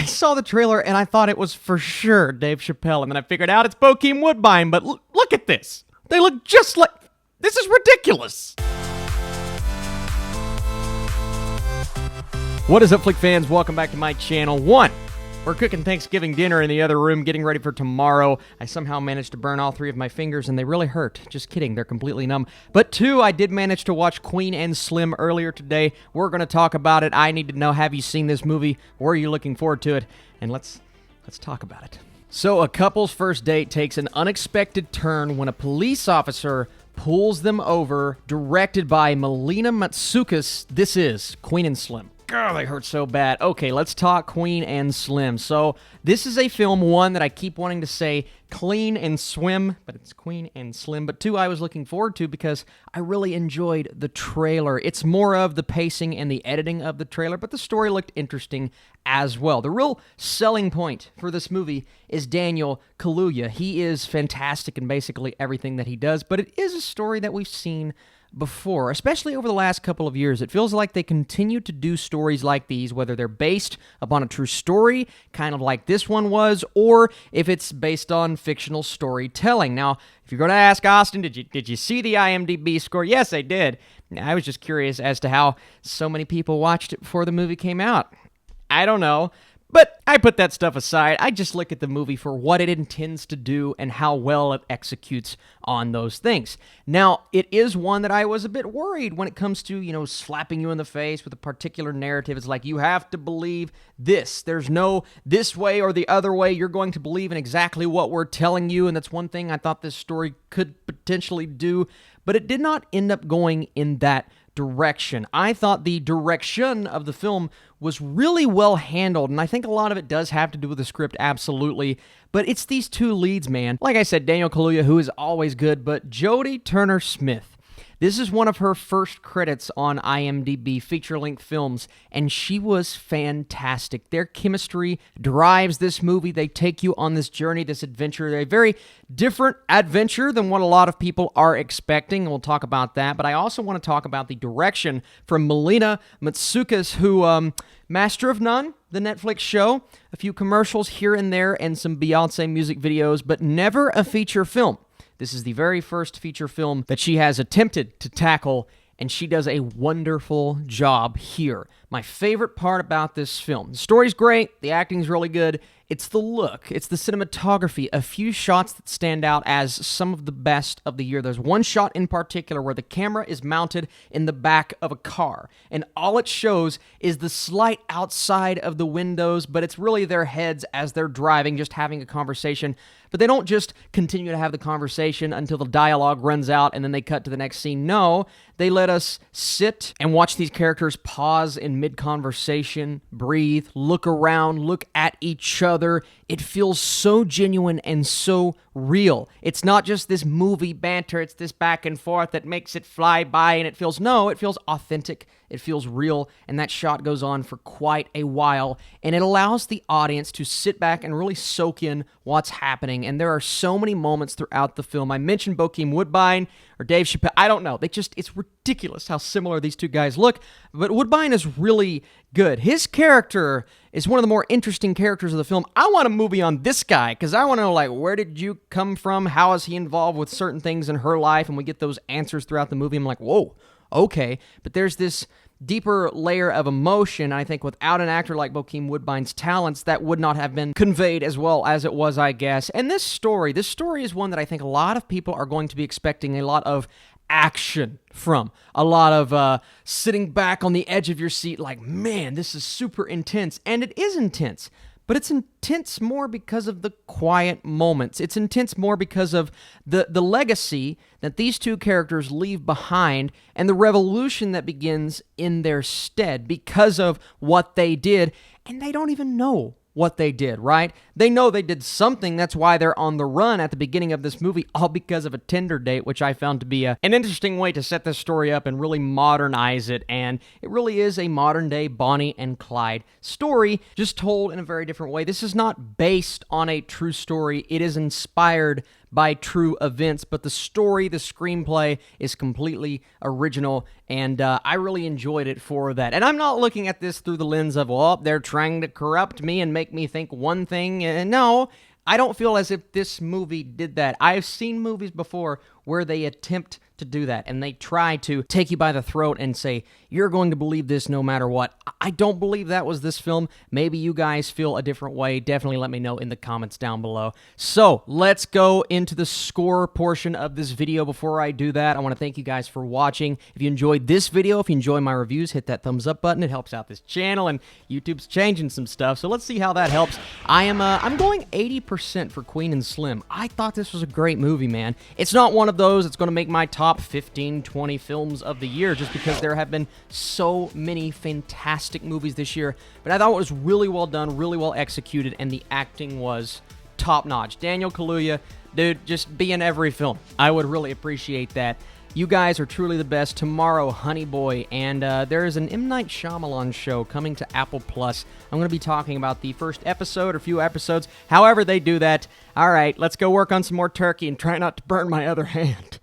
I saw the trailer and I thought it was for sure Dave Chappelle, and then I figured out it's Bokeem Woodbine, but look at this. They look just like... This is ridiculous. What is up, Flick fans? Welcome back to my channel. One, we're cooking Thanksgiving dinner in the other room, getting ready for tomorrow. I somehow managed to burn all 3 of my fingers, and they really hurt. Just kidding, they're completely numb. But 2, I did manage to watch Queen and Slim earlier today. We're going to talk about it. I need to know, have you seen this movie? Were you looking forward to it? And let's talk about it. So, a couple's first date takes an unexpected turn when a police officer pulls them over, directed by Melina Matsoukas. This is Queen and Slim. God, they hurt so bad. Okay, let's talk Queen and Slim. So, this is a film, 1, that I keep wanting to say clean and swim, but it's Queen and Slim. But 2, I was looking forward to because I really enjoyed the trailer. It's more of the pacing and the editing of the trailer, but the story looked interesting as well. The real selling point for this movie is Daniel Kaluuya. He is fantastic in basically everything that he does, but it is a story that we've seen before, especially over the last couple of years. It feels like they continue to do stories like these, whether they're based upon a true story, kind of like this one was, or if it's based on fictional storytelling. Now, if you're going to ask Austin, did you see the IMDb score? Yes, I did. I was just curious as to how so many people watched it before the movie came out. I don't know. But I put that stuff aside. I just look at the movie for what it intends to do and how well it executes on those things. Now, it is one that I was a bit worried when it comes to, slapping you in the face with a particular narrative. It's like, you have to believe this. There's no this way or the other way. You're going to believe in exactly what we're telling you, and that's one thing I thought this story could potentially do, but it did not end up going in that direction. I thought the direction of the film was really well handled, and I think a lot of it does have to do with the script, absolutely, but it's these 2 leads, man. Like I said, Daniel Kaluuya, who is always good, but Jodie Turner-Smith. This is one of her first credits on IMDb feature-length films, and she was fantastic. Their chemistry drives this movie. They take you on this journey, this adventure. A very different adventure than what a lot of people are expecting, and we'll talk about that. But I also want to talk about the direction from Melina Matsoukas, who, Master of None, the Netflix show, a few commercials here and there, and some Beyonce music videos, but never a feature film. This is the very first feature film that she has attempted to tackle, and she does a wonderful job here. My favorite part about this film, the story's great, the acting's really good, it's the look, it's the cinematography, a few shots that stand out as some of the best of the year. There's one shot in particular where the camera is mounted in the back of a car, and all it shows is the slight outside of the windows, but it's really their heads as they're driving, just having a conversation. But they don't just continue to have the conversation until the dialogue runs out and then they cut to the next scene. No, they let us sit and watch these characters pause in mid-conversation, breathe, look around, look at each other. It feels so genuine and so real. It's not just this movie banter, it's this back and forth that makes it fly by, and it feels authentic, it feels real, and that shot goes on for quite a while, and it allows the audience to sit back and really soak in what's happening, and there are so many moments throughout the film. I mentioned Bokeem Woodbine or Dave Chappelle, I don't know, it's ridiculous how similar these 2 guys look, but Woodbine is really good. His character is one of the more interesting characters of the film. I want a movie on this guy, because I want to know, where did you come from? How is he involved with certain things in her life? And we get those answers throughout the movie. I'm like, whoa, okay. But there's this deeper layer of emotion. I think without an actor like Bokeem Woodbine's talents, that would not have been conveyed as well as it was, I guess. And this story is one that I think a lot of people are going to be expecting a lot of action from. A lot of sitting back on the edge of your seat like, man, this is super intense. And it is intense. But it's intense more because of the quiet moments. It's intense more because of the legacy that these 2 characters leave behind and the revolution that begins in their stead because of what they did. And they don't even know what they did, right? They know they did something. That's why they're on the run at the beginning of this movie, all because of a Tinder date, which I found to be an interesting way to set this story up and really modernize it. And it really is a modern-day Bonnie and Clyde story, just told in a very different way. This is not based on a true story. It is inspired by true events, but the story, the screenplay is completely original, and I really enjoyed it for that. And I'm not looking at this through the lens of, well, they're trying to corrupt me and make me think one thing. No, I don't feel as if this movie did that. I've seen movies before where they attempt to do that, and they try to take you by the throat and say, you're going to believe this no matter what. I don't believe that was this film. Maybe you guys feel a different way. Definitely let me know in the comments down below. So let's go into the score portion of this video. Before I do that, I want to thank you guys for watching. If you enjoyed this video, if you enjoy my reviews, hit that thumbs up button. It helps out this channel, and YouTube's changing some stuff, so let's see how that helps. I'm going 80% for Queen and Slim. I thought this was a great movie, man. It's not one of those that's going to make my top 15, 20 films of the year, just because there have been so many fantastic movies this year, but I thought it was really well done, really well executed, and the acting was top-notch. Daniel Kaluuya, dude, just be in every film. I would really appreciate that. You guys are truly the best. Tomorrow, Honey Boy, and there is an M. Night Shyamalan show coming to Apple Plus. I'm going to be talking about the first episode or few episodes, however they do that. All right, let's go work on some more turkey and try not to burn my other hand.